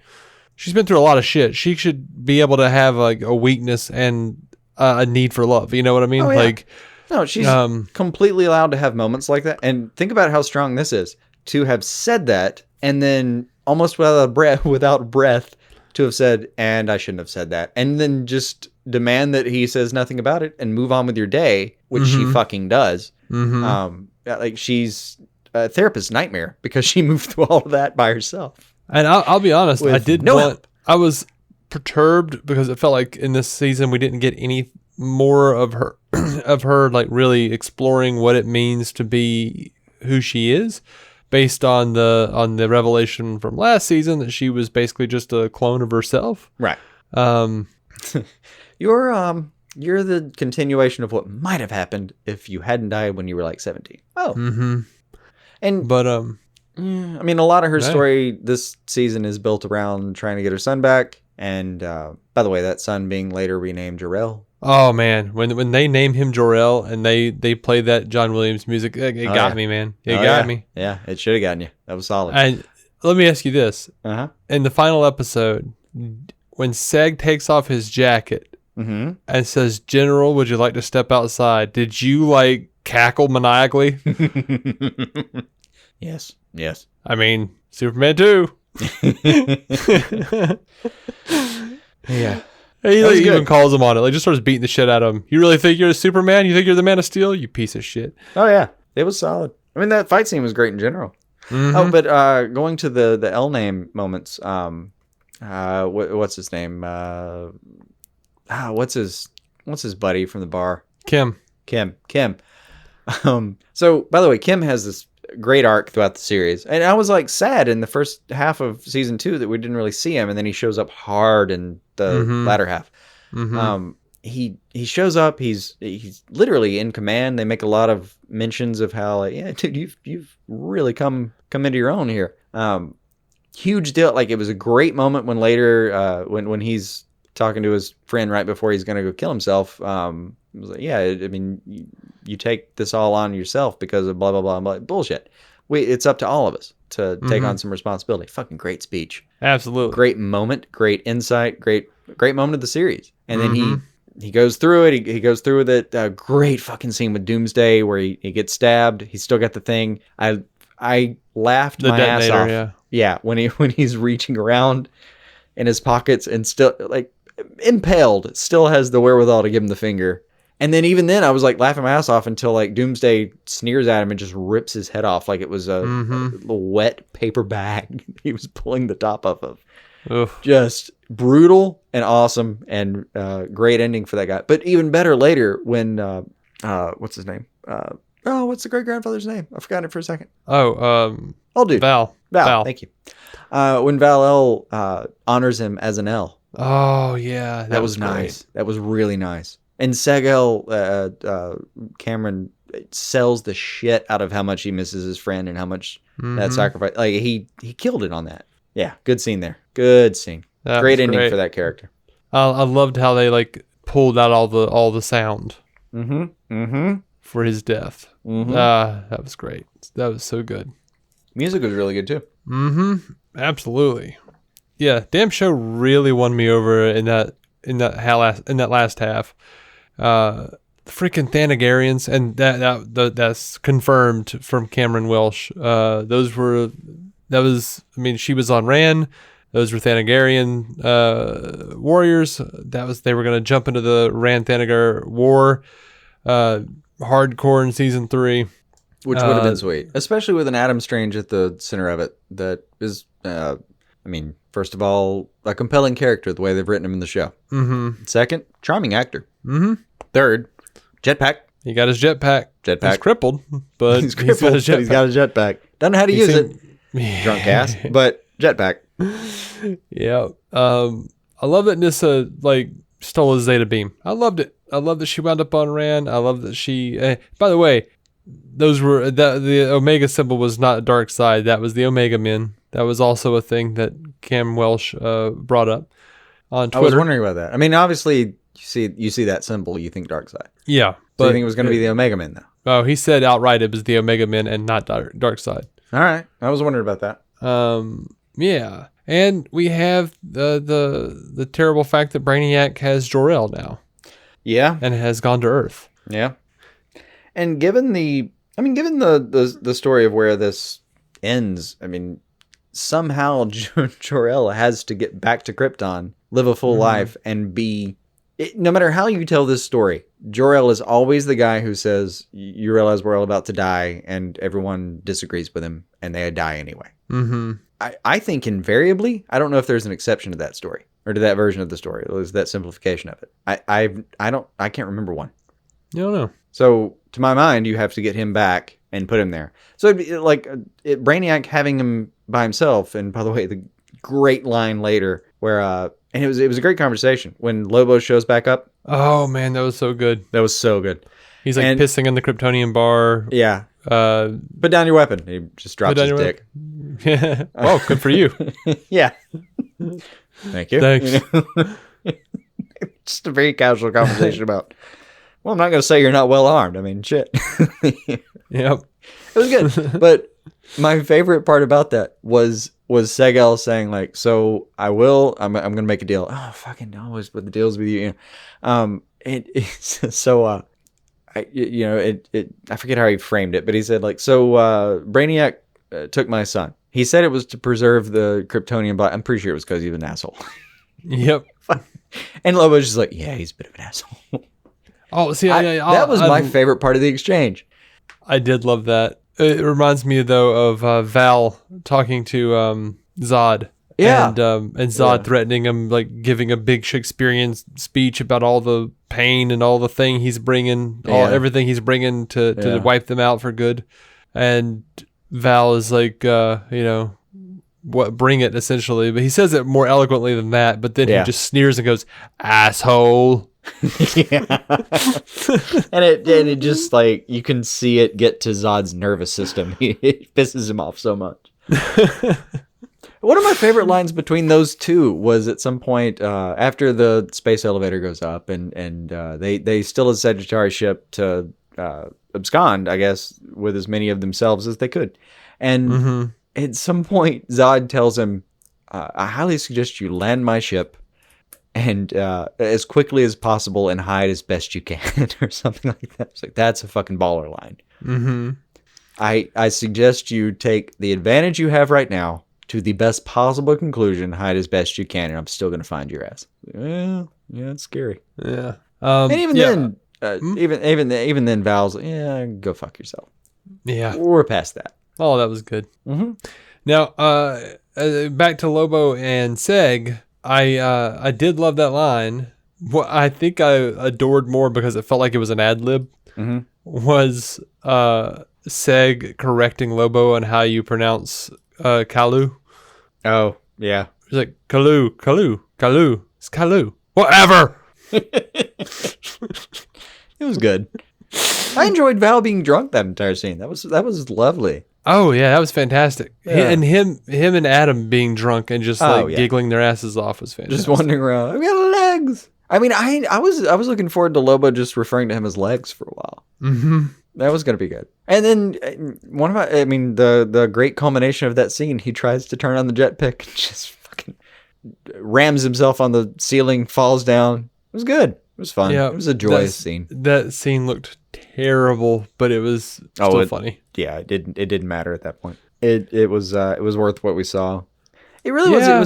she's been through a lot of shit. She should be able to have like a weakness and a need for love. You know what I mean? Oh, yeah. No, she's completely allowed to have moments like that. And think about how strong this is to have said that, and then almost without breath, to have said, and I shouldn't have said that, and then just demand that he says nothing about it and move on with your day, which she fucking does. Mm-hmm. She's a therapist's nightmare because she moved through all of that by herself. And I'll be honest, I was perturbed because it felt like in this season we didn't get any more of her like really exploring what it means to be who she is, based on the revelation from last season that she was basically just a clone of herself. Right. You're the continuation of what might have happened if you hadn't died when you were like 17. Oh. Mm-hmm. But I mean, a lot of her story this season is built around trying to get her son back. And by the way, that son being later renamed Jor-El. Oh man, when they name him Jor-El and they play that John Williams music, it got me, man. It got me. Yeah, it should have gotten you. That was solid. And let me ask you this: in the final episode, when Seg takes off his jacket and says, "General, would you like to step outside?" Did you like cackle maniacally? Yes. I mean, Superman 2. Yeah. He like, even calls him on it. Like, just starts beating the shit out of him. You really think you're a Superman? You think you're the Man of Steel? You piece of shit. Oh, yeah. It was solid. I mean, that fight scene was great in general. Oh, but going to the L name moments, what's his name? What's his buddy from the bar? Kim. So, by the way, Kim has this great arc throughout the series. And I was like sad in the first half of season 2 that we didn't really see him. And then he shows up hard in the latter half. He shows up. He's literally in command. They make a lot of mentions of how, like, yeah, dude, you've really come into your own here. Huge deal. Like, it was a great moment when later, when he's talking to his friend right before he's going to go kill himself. It was like, yeah, I mean, you take this all on yourself because of blah, blah, blah, blah. Bullshit. It's up to all of us to take on some responsibility. Fucking great speech. Absolutely. Great moment, great insight, great moment of the series. And then he goes through it. He goes through with it. A great fucking scene with Doomsday where he gets stabbed. He's still got the thing. I laughed my ass off. Yeah, when he's reaching around in his pockets and still, like, impaled, still has the wherewithal to give him the finger. And then even then, I was like laughing my ass off until like Doomsday sneers at him and just rips his head off like it was a wet paper bag he was pulling the top off of. Oof. Just brutal and awesome and great ending for that guy. But even better later when what's his name? What's the great grandfather's name? I forgot it for a second. Dude. Val. Thank you. When Val-El honors him as an L. Oh yeah, that was nice. That was really nice. And Seg-El, Cameron sells the shit out of how much he misses his friend and how much that sacrifice. Like he killed it on that. Yeah, good scene there. Good scene. Great ending for that character. I loved how they like pulled out all the sound. For his death. That was great. That was so good. Music was really good too. Absolutely. Yeah, damn show really won me over in that last half. Freaking Thanagarians, and that's confirmed from Cameron Welsh. I mean, she was on Ran. Those were Thanagarian warriors. They were going to jump into the Ran Thanagar war hardcore in season 3. Which would have been sweet, especially with an Adam Strange at the center of it. That is, I mean, first of all, a compelling character, the way they've written him in the show. Second, charming actor. Third, jetpack. He got his jetpack. He's crippled, but he's got his jetpack. Don't know how to use it. Drunk ass, but jetpack. Yeah. I love that Nyssa like stole his Zeta beam. I loved it. I love that she wound up on Ran. I love that she. By the way, those were the Omega symbol was not dark side. That was the Omega Men. That was also a thing that Cam Welsh brought up on Twitter. I was wondering about that. I mean, obviously, you see that symbol, you think dark side. Yeah, but you think it was going to be the Omega Men, though? Oh, he said outright it was the Omega Men and not dark side. All right, I was wondering about that. Yeah, and we have the terrible fact that Brainiac has Jor-El now. Yeah, and has gone to Earth. Yeah, and given the story of where this ends, I mean, somehow Jor-El has to get back to Krypton, live a full life, and no matter how you tell this story, Jor-El is always the guy who says, you realize we're all about to die, and everyone disagrees with him, and they die anyway. I think invariably, I don't know if there's an exception to that story, or to that version of the story. It was that simplification of it. I can't remember one. I don't know. So, to my mind, you have to get him back and put him there. So, it'd be like Brainiac having him by himself, and by the way, the great line later where, and it was a great conversation when Lobo shows back up. Oh man, that was so good. That was so good. He's like pissing in the Kryptonian bar. Yeah. Put down your weapon. He just drops his dick. Oh, good for you. Yeah. Thank you. Thanks. Just a very casual conversation about, well, I'm not going to say you're not well armed. I mean, shit. Yep. It was good. But my favorite part about that was was Segel saying like, so I'm going to make a deal. Oh, fucking always put the deals with you. It's so, I forget how he framed it, but he said like, so Brainiac took my son. He said it was to preserve the Kryptonian body. I'm pretty sure it was because he was an asshole. Yep. And Lobo's just like, yeah, he's a bit of an asshole. Oh, see, that was my favorite part of the exchange. I did love that. It reminds me though of Val talking to Zod. Yeah. And Zod threatening him, like giving a big Shakespearean speech about all the pain and all the thing he's bringing, everything he's bringing to wipe them out for good. And Val is like, what, bring it, essentially. But he says it more eloquently than that. But then he just sneers and goes, asshole. Yeah. and it just like, you can see it get to Zod's nervous system. It pisses him off so much. One of my favorite lines between those two was at some point after the space elevator goes up and they still a Sagittarius ship to abscond, I guess, with as many of themselves as they could. And at some point, Zod tells him, I highly suggest you land my ship and as quickly as possible and hide as best you can, or something like that. It's like, that's a fucking baller line. Mm-hmm. I suggest you take the advantage you have right now to the best possible conclusion, hide as best you can, and I'm still going to find your ass. Well, yeah, it's scary. Yeah. And even then, even then, Val's like, yeah, go fuck yourself. Yeah. We're past that. Oh, that was good. Mm-hmm. Now, back to Lobo and Seg. I did love that line. What I think I adored more because it felt like it was an ad lib was Seg correcting Lobo on how you pronounce Kalu. Oh, yeah. He's like, Kalu. It's Kalu. Whatever. It was good. I enjoyed Val being drunk that entire scene. That was lovely. Oh yeah, that was fantastic. Yeah. And him and Adam being drunk and just giggling their asses off was fantastic. Just wandering around. I've got legs. I mean, I was looking forward to Lobo just referring to him as legs for a while. Mm-hmm. That was gonna be good. And then the great culmination of that scene, he tries to turn on the jetpack and just fucking rams himself on the ceiling, falls down. It was good. It was fun. Yeah, it was a joyous scene. That scene looked terrible, but it was still funny. Yeah, it didn't matter at that point. It was worth what we saw. It really was. It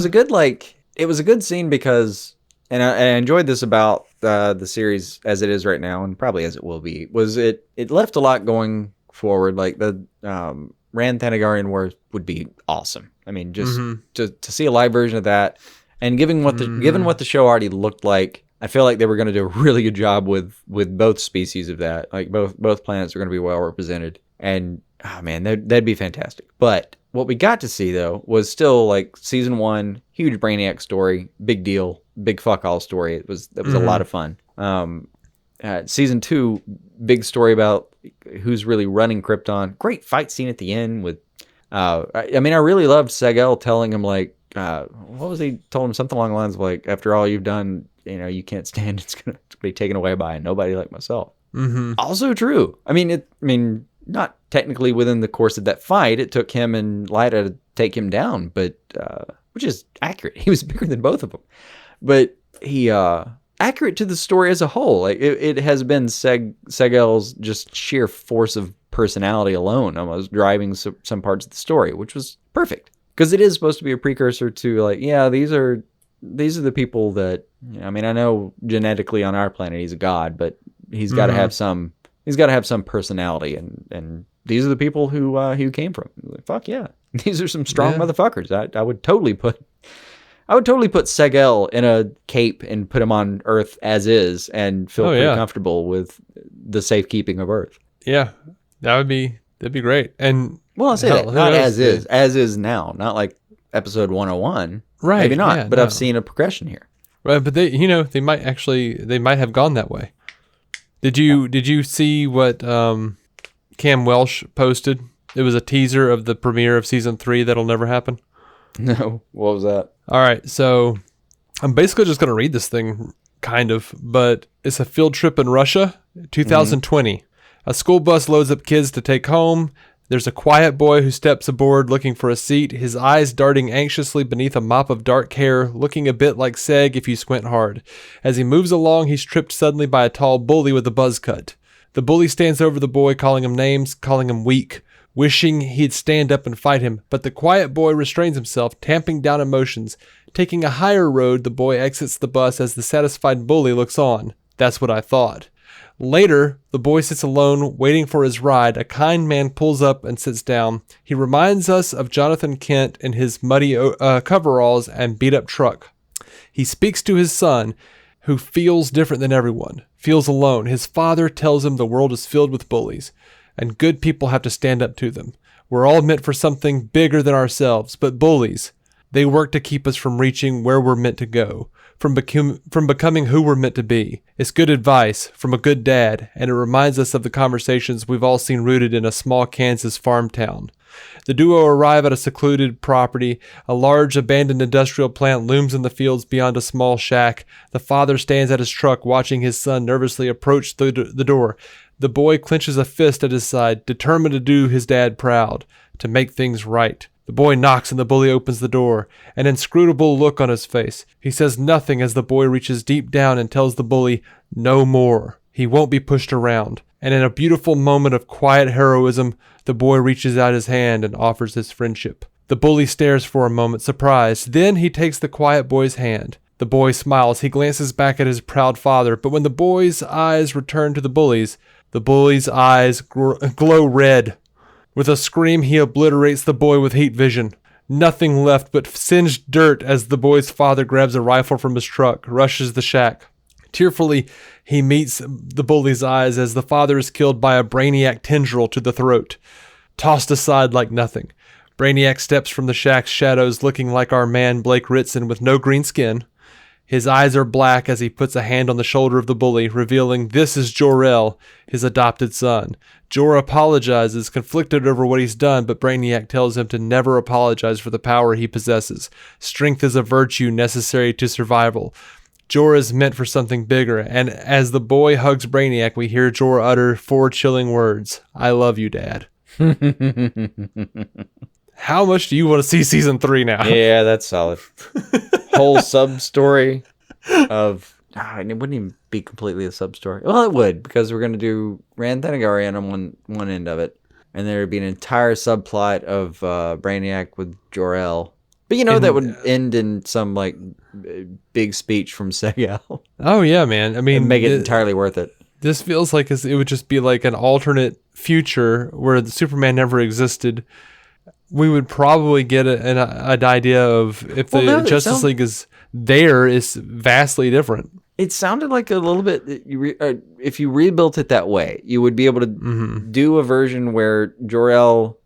was a good scene because, and I enjoyed this about the series as it is right now, and probably as it will be. Was it left a lot going forward? Like the Rand Thanagarian War would be awesome. I mean, just to see a live version of that, and given what the show already looked like, I feel like they were going to do a really good job with both species of that. Like both planets are going to be well represented, and oh man, that'd be fantastic. But what we got to see though was still like season 1, huge Brainiac story, big deal, big fuck all story. That was a lot of fun. Season 2, big story about who's really running Krypton. Great fight scene at the end with. I really loved Segel telling him like, what was he told him something along the lines of like, after all you've done, you can't stand. It's gonna be taken away by nobody like myself. Mm-hmm. Also true. Not technically within the course of that fight. It took him and Lyta to take him down, but which is accurate. He was bigger than both of them, but he accurate to the story as a whole. Like it has been Segel's just sheer force of personality alone almost driving some parts of the story, which was perfect because it is supposed to be a precursor to like, yeah, these are the people that, I know genetically on our planet he's a god, but he's got to have some personality, and these are the people who came from. Like, fuck yeah, these are some strong motherfuckers. I would totally put Segel in a cape and put him on Earth as is, and feel pretty comfortable with the safekeeping of Earth. Yeah, that'd be great. And well, I'll say that not as is now, not like episode 101. Right. Maybe not, but no. I've seen a progression here. Right, but they might have gone that way. Did you see what Cam Welsh posted? It was a teaser of the premiere of season 3 that'll never happen. No, what was that? All right, so I'm basically just going to read this thing, kind of, but it's a field trip in Russia, 2020. Mm-hmm. A school bus loads up kids to take home. There's a quiet boy who steps aboard looking for a seat, his eyes darting anxiously beneath a mop of dark hair, looking a bit like Seg if you squint hard. As he moves along, he's tripped suddenly by a tall bully with a buzz cut. The bully stands over the boy, calling him names, calling him weak, wishing he'd stand up and fight him, but the quiet boy restrains himself, tamping down emotions. Taking a higher road, the boy exits the bus as the satisfied bully looks on. That's what I thought. Later, the boy sits alone, waiting for his ride. A kind man pulls up and sits down. He reminds us of Jonathan Kent in his muddy coveralls and beat-up truck. He speaks to his son, who feels different than everyone, feels alone. His father tells him the world is filled with bullies, and good people have to stand up to them. We're all meant for something bigger than ourselves, but bullies, they work to keep us from reaching where we're meant to go, from becoming who we're meant to be. It's good advice from a good dad, and it reminds us of the conversations we've all seen rooted in a small Kansas farm town. The duo arrive at a secluded property. A large abandoned industrial plant looms in the fields beyond a small shack. The father stands at his truck, watching his son nervously approach the door. The boy clenches a fist at his side, determined to do his dad proud, to make things right. The boy knocks and the bully opens the door, an inscrutable look on his face. He says nothing as the boy reaches deep down and tells the bully, no more. He won't be pushed around. And in a beautiful moment of quiet heroism, the boy reaches out his hand and offers his friendship. The bully stares for a moment, surprised. Then he takes the quiet boy's hand. The boy smiles. He glances back at his proud father, but when the boy's eyes return to the bully's eyes glow red. With a scream, he obliterates the boy with heat vision. Nothing left but singed dirt as the boy's father grabs a rifle from his truck, rushes the shack. Tearfully, he meets the bully's eyes as the father is killed by a Brainiac tendril to the throat, tossed aside like nothing. Brainiac steps from the shack's shadows looking like our man Blake Ritson with no green skin. His eyes are black as he puts a hand on the shoulder of the bully, revealing this is Jor-El, his adopted son. Jor apologizes, conflicted over what he's done, but Brainiac tells him to never apologize for the power he possesses. Strength is a virtue necessary to survival. Jor is meant for something bigger, and as the boy hugs Brainiac, we hear Jor utter 4 chilling words. I love you, Dad. How much do you want to see season 3 now? Yeah, that's solid. Whole sub-story of... it wouldn't even be completely a sub-story. Well, it would, because we're going to do Rand Thanagarian on one end of it, and there would be an entire subplot of Brainiac with Jor-El. But that would end in some, like, big speech from Seg-El. Oh, yeah, man. I mean... and make it entirely worth it. This feels like it would just be like an alternate future where the Superman never existed. We would probably get an idea of if Justice League is there is vastly different. It sounded like a little bit, if you rebuilt it that way, you would be able to do a version where Jor-El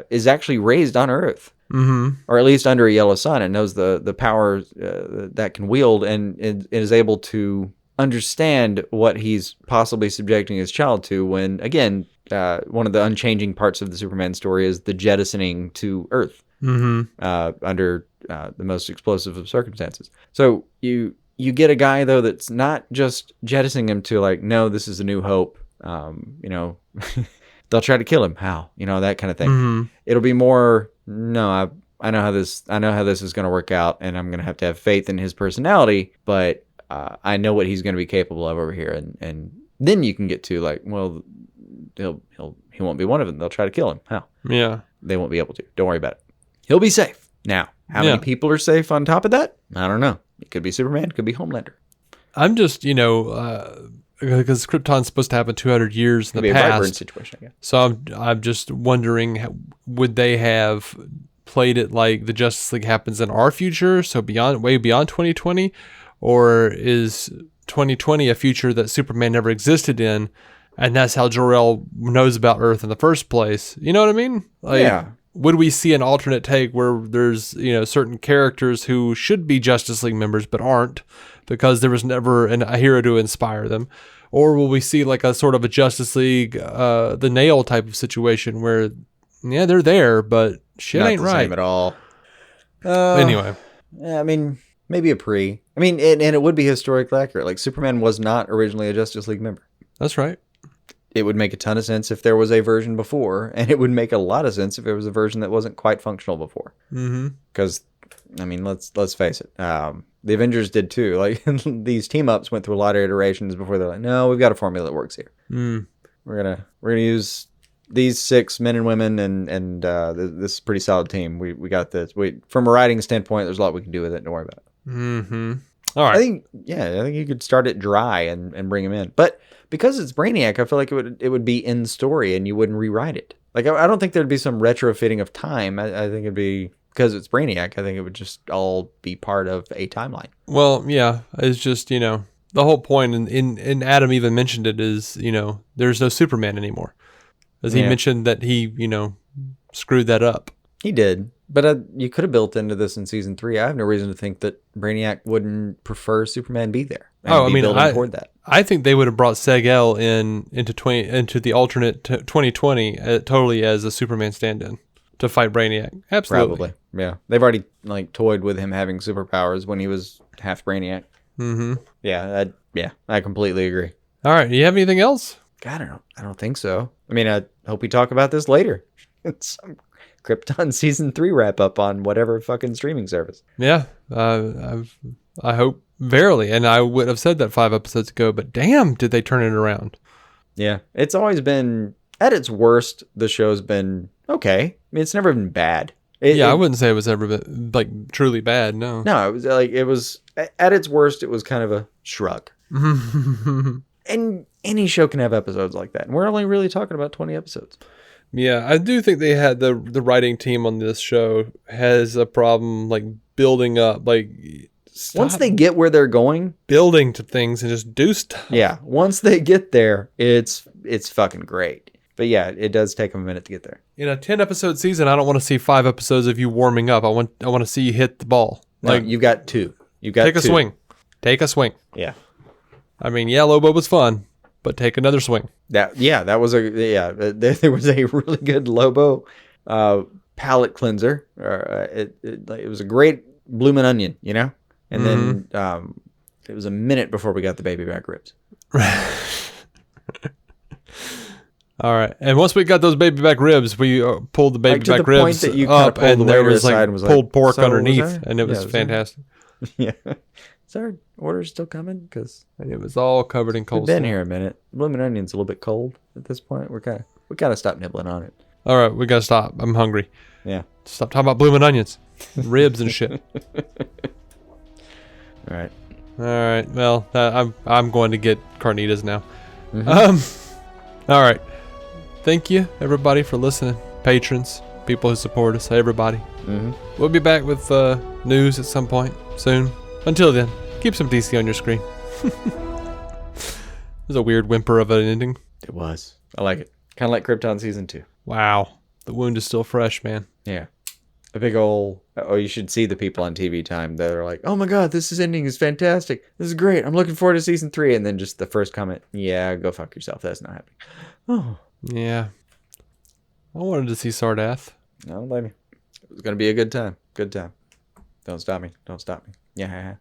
is actually raised on Earth. Mm-hmm. Or at least under a yellow sun and knows the power that can wield and is able to understand what he's possibly subjecting his child to when, again, one of the unchanging parts of the Superman story is the jettisoning to Earth under the most explosive of circumstances. So you get a guy, though, that's not just jettisoning him to, like, no, this is a new hope. They'll try to kill him. How? That kind of thing. Mm-hmm. It'll be more, no, I know how this is going to work out, and I'm going to have faith in his personality, but I know what he's going to be capable of over here. And then you can get to, like, well, he won't be one of them. They'll try to kill him. How? Yeah. They won't be able to. Don't worry about it. He'll be safe. Now, how many people are safe on top of that? I don't know. It could be Superman. It could be Homelander. I'm just, because Krypton's supposed to happen 200 years in the past. It'd be a vibrant situation, I guess. So I'm just wondering, would they have played it like the Justice League happens in our future, so way beyond 2020, or is 2020 a future that Superman never existed in, and that's how Jor-El knows about Earth in the first place? You know what I mean? Yeah. Would we see an alternate take where there's, certain characters who should be Justice League members but aren't because there was never a hero to inspire them? Or will we see like a sort of a Justice League, the Nail type of situation where, yeah, they're there, but shit ain't right. Not the same at all. Anyway. Yeah, I mean, maybe a pre. I mean, and it would be historically accurate. Like, Superman was not originally a Justice League member. That's right. it would make a ton of sense if there was a version before, and it would make a lot of sense if there was a version that wasn't quite functional before. Because, I mean, let's face it. The Avengers did too. Like, these team ups went through a lot of iterations before they're like, no, we've got a formula that works here. We're gonna use these 6 men and women, and this is a pretty solid team. We got this. From a writing standpoint, there's a lot we can do with it. Don't worry about it. All right. I think you could start it dry and bring him in, but because it's Brainiac, I feel like it would be in story, and you wouldn't rewrite it. Like, I don't think there'd be some retrofitting of time. I think it'd be, because it's Brainiac, I think it would just all be part of a timeline. Well, yeah, it's just, the whole point, and Adam even mentioned it, is, there's no Superman anymore. As he mentioned that he, screwed that up. He did. But you could have built into this in season 3. I have no reason to think that Brainiac wouldn't prefer Superman be there. Toward that. I think they would have brought Seg-El into the alternate 2020 totally as a Superman stand-in to fight Brainiac. Absolutely. Probably. Yeah. They've already toyed with him having superpowers when he was half Brainiac. Yeah. I completely agree. All right. Do you have anything else? God, I don't think so. I mean, I hope we talk about this later. It's some Krypton season 3 wrap up on whatever fucking streaming service. Yeah. I hope verily. And I would have said that 5 episodes ago, but damn, did they turn it around. Yeah. It's always been, at its worst, the show's been okay. I mean, it's never been bad. I wouldn't say it was ever been, truly bad. No. No, it was at its worst, it was kind of a shrug. And any show can have episodes like that. And we're only really talking about 20 episodes. Yeah, I do think they had the writing team on this show has a problem building up. Once they get where they're going, building to things and just do stuff. Yeah, once they get there, it's fucking great. But yeah, it does take them a minute to get there. In a 10-episode season, I don't want to see 5 episodes of you warming up. I want to see you hit the ball. No, you've got 2. Take a swing. Take a swing. Yeah. I mean, Lobo was fun, but take another swing. There was a really good Lobo palate cleanser. It was a great bloomin' onion, and then it was a minute before we got the baby back ribs. All right, and once we got those baby back ribs, we pulled the baby back ribs up, and there was pulled pork underneath, and it was fantastic. Yeah. Is our order still coming? Because it was all covered in coleslaw. We've been here a minute. Bloomin' onion's a little bit cold at this point. We gotta stop nibbling on it. All right, we gotta stop. I'm hungry. Yeah. Stop talking about bloomin' onions, ribs and shit. All right. All right. Well, I'm going to get carnitas now. All right. Thank you everybody for listening. Patrons, people who support us, everybody. We'll be back with news at some point soon. Until then, keep some DC on your screen. It was a weird whimper of an ending. It was. I like it. Kind of like Krypton season 2. Wow. The wound is still fresh, man. Yeah. A big old... Oh, you should see the people on TV time that are like, oh my God, this ending is fantastic. This is great. I'm looking forward to season 3. And then just the first comment, yeah, go fuck yourself. That's not happening. Oh. Yeah. I wanted to see Sardath. No, don't blame me. It was going to be a good time. Good time. Don't stop me. Don't stop me. Yeah.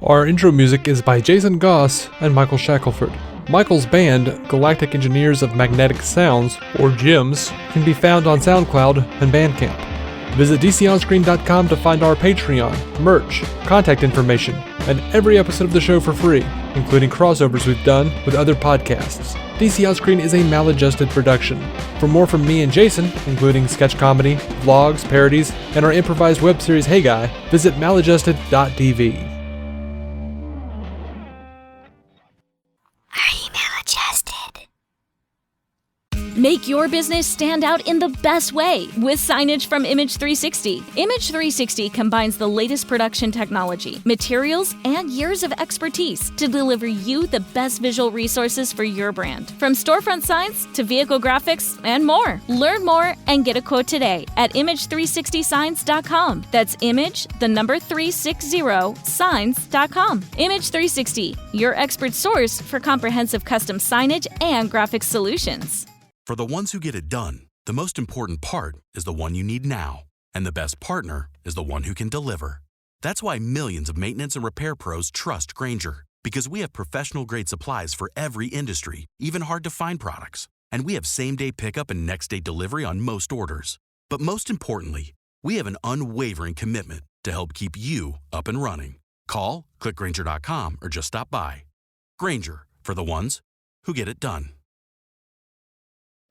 Our intro music is by Jason Goss and Michael Shackelford. Michael's band, Galactic Engineers of Magnetic Sounds, or GEMS, can be found on SoundCloud and Bandcamp. Visit DCOnScreen.com to find our Patreon, merch, contact information, and every episode of the show for free, including crossovers we've done with other podcasts. DC On Screen is a maladjusted production. For more from me and Jason, including sketch comedy, vlogs, parodies, and our improvised web series Hey Guy, visit maladjusted.tv. Make your business stand out in the best way with signage from Image 360. Image 360 combines the latest production technology, materials, and years of expertise to deliver you the best visual resources for your brand. From storefront signs to vehicle graphics and more. Learn more and get a quote today at image360signs.com. That's image, the number 360, signs.com. Image 360, your expert source for comprehensive custom signage and graphic solutions. For the ones who get it done, the most important part is the one you need now. And the best partner is the one who can deliver. That's why millions of maintenance and repair pros trust Grainger, Because we have professional-grade supplies for every industry, even hard-to-find products. And we have same-day pickup and next-day delivery on most orders. But most importantly, we have an unwavering commitment to help keep you up and running. Call, click Grainger.com, or just stop by. Grainger, for the ones who get it done.